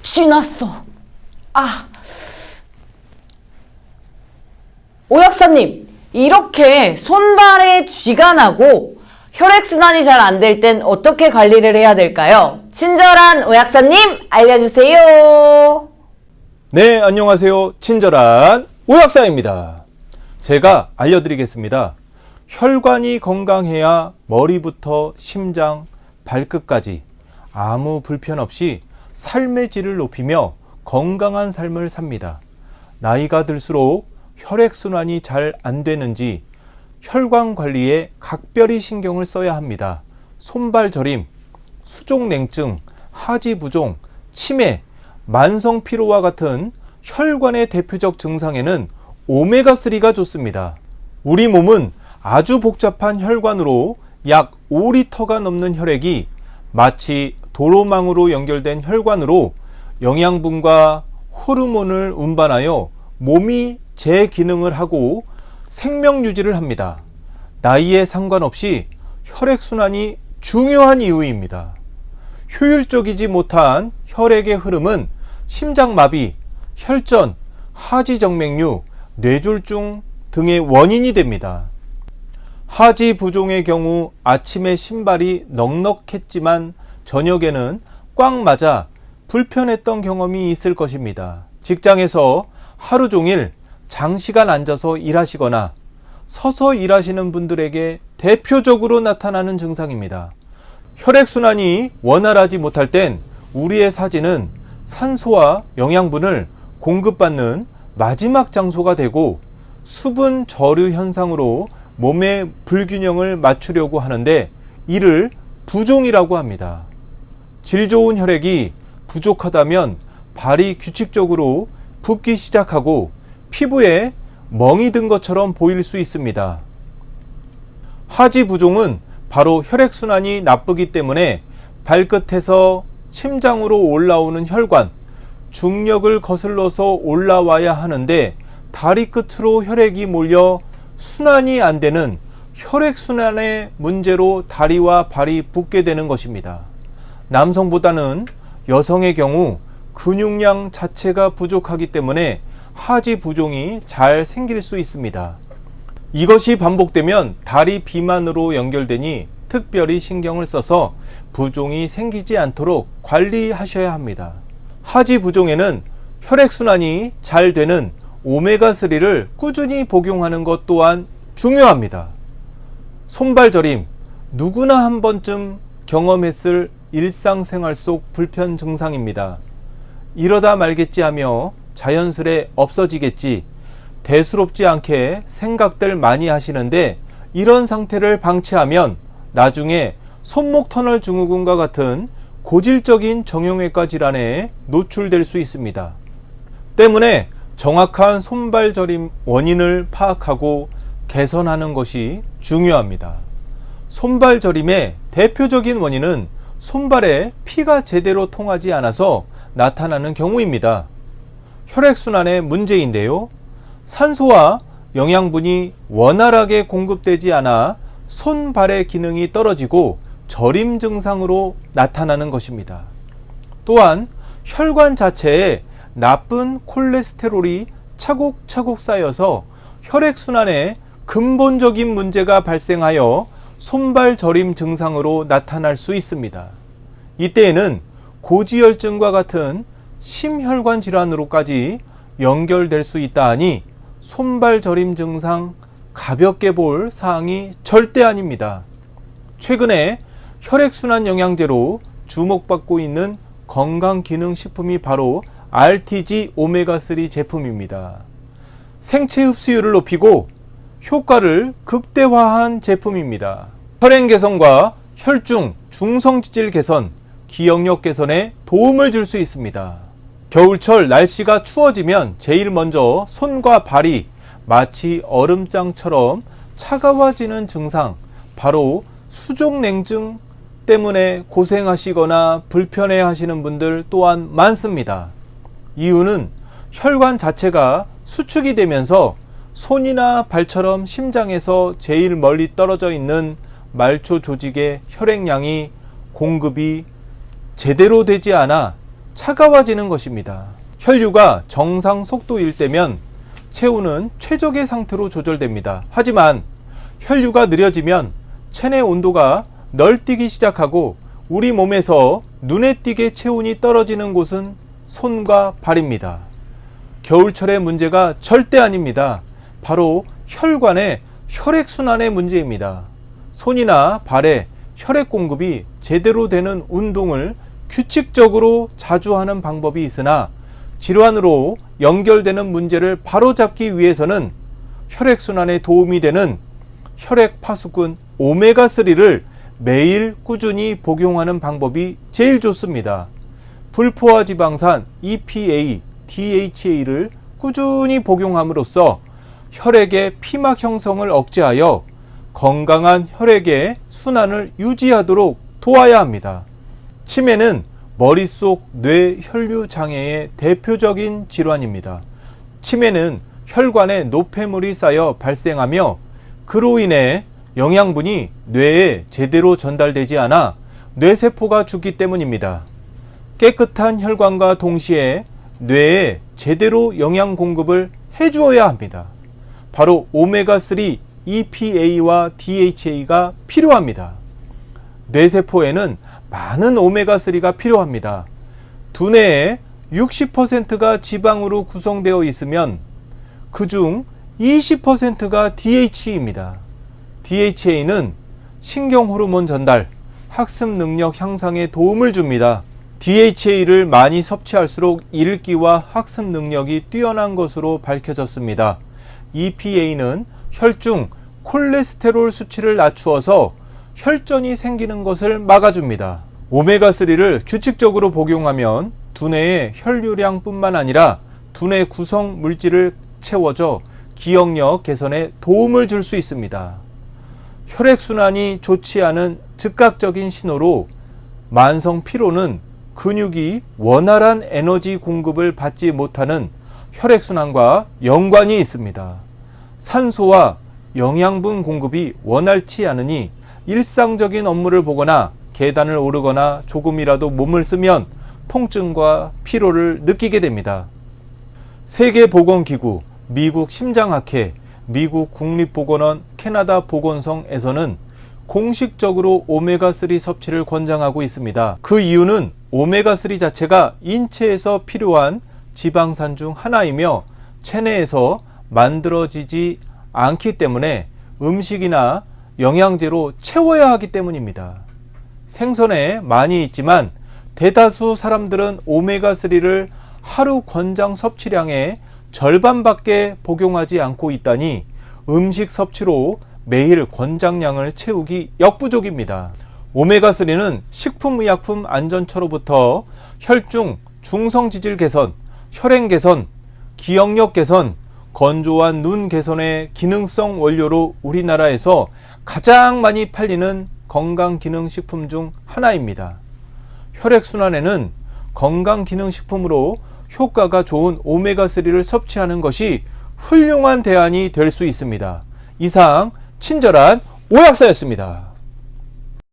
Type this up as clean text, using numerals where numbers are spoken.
쥐났어. 오약사님, 이렇게 손발에 쥐가 나고 혈액순환이 잘 안 될 땐 어떻게 관리를 해야 될까요? 친절한 오약사님, 알려주세요. 네, 안녕하세요. 친절한 오약사입니다. 제가 알려드리겠습니다. 혈관이 건강해야 머리부터 심장, 발끝까지 아무 불편 없이 삶의 질을 높이며 건강한 삶을 삽니다. 나이가 들수록 혈액순환이 잘 안 되는지 혈관 관리에 각별히 신경을 써야 합니다. 손발 저림, 수족냉증, 하지부종, 치매, 만성 피로와 같은 혈관의 대표적 증상에는 오메가3가 좋습니다. 우리 몸은 아주 복잡한 혈관으로 약 5리터가 넘는 혈액이 마치 도로망으로 연결된 혈관으로 영양분과 호르몬을 운반하여 몸이 재기능을 하고 생명 유지를 합니다. 나이에 상관없이 혈액순환이 중요한 이유입니다. 효율적이지 못한 혈액의 흐름은 심장마비, 혈전, 하지정맥류, 뇌졸중 등의 원인이 됩니다. 하지부종의 경우 아침에 신발이 넉넉했지만 저녁에는 꽉 맞아 불편했던 경험이 있을 것입니다. 직장에서 하루 종일 장시간 앉아서 일하시거나 서서 일하시는 분들에게 대표적으로 나타나는 증상입니다. 혈액순환이 원활하지 못할 땐 우리의 사지는 산소와 영양분을 공급받는 마지막 장소가 되고 수분 저류 현상으로 몸의 불균형을 맞추려고 하는데 이를 부종이라고 합니다. 질 좋은 혈액이 부족하다면 발이 규칙적으로 붓기 시작하고 피부에 멍이 든 것처럼 보일 수 있습니다. 하지부종은 바로 혈액순환이 나쁘기 때문에 발끝에서 심장으로 올라오는 혈관, 중력을 거슬러서 올라와야 하는데 다리 끝으로 혈액이 몰려 순환이 안 되는 혈액순환의 문제로 다리와 발이 붓게 되는 것입니다. 남성보다는 여성의 경우 근육량 자체가 부족하기 때문에 하지부종이 잘 생길 수 있습니다. 이것이 반복되면 다리 비만으로 연결되니 특별히 신경을 써서 부종이 생기지 않도록 관리하셔야 합니다. 하지부종에는 혈액순환이 잘 되는 오메가3를 꾸준히 복용하는 것 또한 중요합니다. 손발 저림, 누구나 한 번쯤 경험했을 일상생활 속 불편 증상입니다. 이러다 말겠지 하며 자연스레 없어지겠지, 대수롭지 않게 생각들 많이 하시는데 이런 상태를 방치하면 나중에 손목 터널 증후군과 같은 고질적인 정형외과 질환에 노출될 수 있습니다. 때문에 정확한 손발 저림 원인을 파악하고 개선하는 것이 중요합니다. 손발 저림의 대표적인 원인은 손발에 피가 제대로 통하지 않아서 나타나는 경우입니다. 혈액순환의 문제인데요. 산소와 영양분이 원활하게 공급되지 않아 손발의 기능이 떨어지고 저림 증상으로 나타나는 것입니다. 또한 혈관 자체에 나쁜 콜레스테롤이 차곡차곡 쌓여서 혈액순환에 근본적인 문제가 발생하여 손발 저림 증상으로 나타날 수 있습니다. 이때에는 고지혈증과 같은 심혈관 질환으로까지 연결될 수 있다 하니 손발 저림 증상 가볍게 볼 사항이 절대 아닙니다. 최근에 혈액순환 영양제로 주목받고 있는 건강기능식품이 바로 RTG 오메가3 제품입니다. 생체 흡수율을 높이고 효과를 극대화한 제품입니다. 혈행 개선과 혈중, 중성지질 개선, 기억력 개선에 도움을 줄 수 있습니다. 겨울철 날씨가 추워지면 제일 먼저 손과 발이 마치 얼음장처럼 차가워지는 증상, 바로 수족냉증 때문에 고생하시거나 불편해 하시는 분들 또한 많습니다. 이유는 혈관 자체가 수축이 되면서 손이나 발처럼 심장에서 제일 멀리 떨어져 있는 말초 조직의 혈액량이 공급이 제대로 되지 않아 차가워지는 것입니다. 혈류가 정상 속도일 때면 체온은 최적의 상태로 조절됩니다. 하지만 혈류가 느려지면 체내 온도가 널뛰기 시작하고 우리 몸에서 눈에 띄게 체온이 떨어지는 곳은 손과 발입니다. 겨울철의 문제가 절대 아닙니다. 바로 혈관의 혈액순환의 문제입니다. 손이나 발에 혈액 공급이 제대로 되는 운동을 규칙적으로 자주 하는 방법이 있으나 질환으로 연결되는 문제를 바로잡기 위해서는 혈액순환에 도움이 되는 혈액 파수꾼 오메가3를 매일 꾸준히 복용하는 방법이 제일 좋습니다. 불포화 지방산 EPA, DHA를 꾸준히 복용함으로써 혈액의 피막 형성을 억제하여 건강한 혈액의 순환을 유지하도록 도와야 합니다. 치매는 머릿속 뇌혈류 장애의 대표적인 질환입니다. 치매는 혈관에 노폐물이 쌓여 발생하며 그로 인해 영양분이 뇌에 제대로 전달되지 않아 뇌세포가 죽기 때문입니다. 깨끗한 혈관과 동시에 뇌에 제대로 영양 공급을 해주어야 합니다. 바로 오메가3, EPA와 DHA가 필요합니다. 뇌세포에는 많은 오메가3가 필요합니다. 두뇌의 60%가 지방으로 구성되어 있으면 그중 20%가 DHA입니다. DHA는 신경호르몬 전달, 학습 능력 향상에 도움을 줍니다. DHA를 많이 섭취할수록 읽기와 학습 능력이 뛰어난 것으로 밝혀졌습니다. EPA는 혈중 콜레스테롤 수치를 낮추어서 혈전이 생기는 것을 막아줍니다. 오메가3를 규칙적으로 복용하면 두뇌의 혈류량뿐만 아니라 두뇌 구성 물질을 채워줘 기억력 개선에 도움을 줄 수 있습니다. 혈액순환이 좋지 않은 즉각적인 신호로 만성 피로는 근육이 원활한 에너지 공급을 받지 못하는 혈액순환과 연관이 있습니다. 산소와 영양분 공급이 원활치 않으니 일상적인 업무를 보거나 계단을 오르거나 조금이라도 몸을 쓰면 통증과 피로를 느끼게 됩니다. 세계보건기구, 미국 심장학회, 미국 국립보건원, 캐나다 보건성에서는 공식적으로 오메가3 섭취를 권장하고 있습니다. 그 이유는 오메가3 자체가 인체에서 필요한 지방산 중 하나이며 체내에서 만들어지지 않기 때문에 음식이나 영양제로 채워야 하기 때문입니다. 생선에 많이 있지만 대다수 사람들은 오메가3를 하루 권장 섭취량의 절반밖에 복용하지 않고 있다니 음식 섭취로 매일 권장량을 채우기 역부족입니다. 오메가3는 식품의약품 안전처로부터 혈중 중성지질 개선, 혈행 개선, 기억력 개선, 건조한 눈 개선의 기능성 원료로 우리나라에서 가장 많이 팔리는 건강기능식품 중 하나입니다. 혈액순환에는 건강기능식품으로 효과가 좋은 오메가3를 섭취하는 것이 훌륭한 대안이 될 수 있습니다. 이상 친절한 오약사였습니다.